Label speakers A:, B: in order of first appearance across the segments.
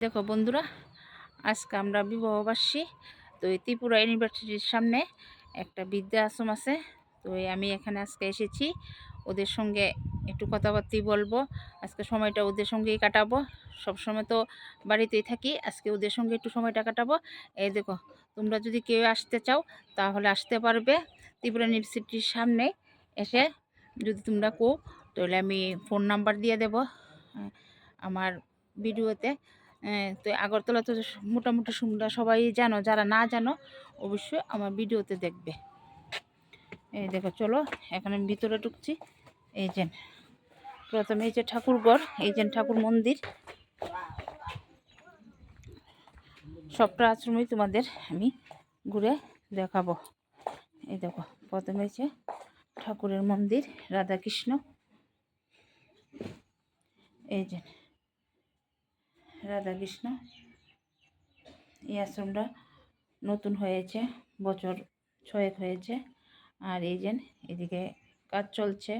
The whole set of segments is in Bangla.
A: দেখো বন্ধুরা, আজকে আমরা বিবাহবার্ষী। তো এই ত্রিপুরা ইউনিভার্সিটির সামনে একটা বৃদ্ধা আশ্রম আছে। তো আমি এখানে আজকে এসেছি, ওদের সঙ্গে একটু কথাবার্তা বলবো। আজকে সময়টা ওদের সঙ্গেই কাটাবো। সবসময় তো বাড়িতেই থাকি, আজকে ওদের সঙ্গে একটু সময়টা কাটাবো। এই দেখো, তোমরা যদি কেউ আসতে চাও তাহলে আসতে পারবে ত্রিপুরা ইউনিভার্সিটির সামনে এসে। যদি তোমরা তাহলে আমি ফোন নাম্বার দিয়ে দেব আমার ভিডিওতে। তো আগরতলা তো মোটামুটি সবাই জানো, যারা না জানো অবশ্যই আমার ভিডিওতে দেখবে। এই দেখো, চলো এখন আমি ভিতরে ঢুকছি। এই যে প্রথমে এই যে ঠাকুরঘর, এই যে ঠাকুর মন্দির। সবটা আশ্রমই তোমাদের আমি ঘুরে দেখাবো। এই দেখো, প্রথমে যে ঠাকুরের মন্দির, রাধাকৃষ্ণ। এই যে রাধাকৃষ্ণ। এই আশ্রমটা নতুন হয়েছে, বছর 6 হয়েছে। আর এই যে এদিকে কাজ চলছে,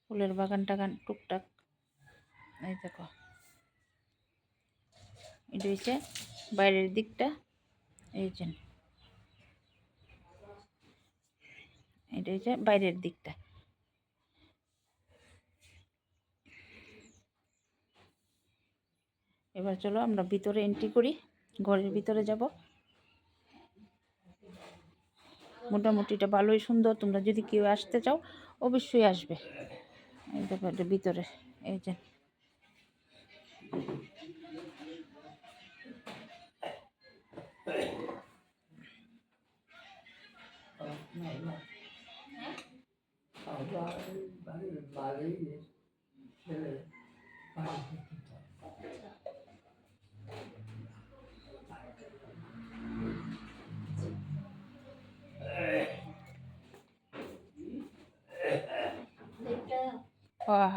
A: ফুলের বাগান টাগান টুকটাক। এই দেখো, এটা হচ্ছে বাইরের দিকটা। এই যে এটা হচ্ছে বাইরের দিকটা। এবার চলো আমরা ভিতরে এন্ট্রি করি, ঘরের ভিতরে যাব। মোটামুটি এটা ভালোই সুন্দর, তোমরা যদি কেউ আসতে চাও অবশ্যই আসবে। এই দেখো, এটা ভিতরে। এই যে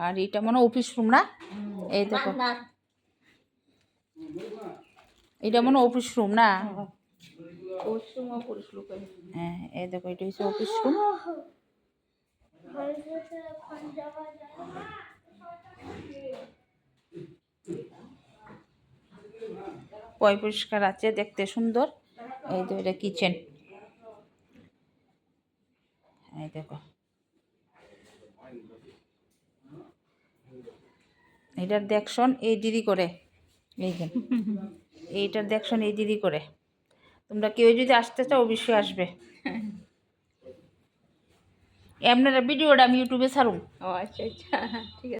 A: আর এটা মনে অফিস রুম না? এই দেখো, এটা মনে অফিস রুম না? হ্যাঁ, এই দেখো, এটা হচ্ছে অফিস রুম। পরিষ্কার আছে, দেখতে সুন্দর। এই তো এটা কিচেন। এই দেখো, এটার দেখশন এই দিদি করে। এই যে এইটার দেখশন এই দিদি করে। তোমরা কেউ যদি আসতে চাও অবশ্যই আসবে। আপনারা ভিডিওটা আমি ইউটিউবে ছাড়ুন।
B: ও আচ্ছা আচ্ছা, ঠিক আছে।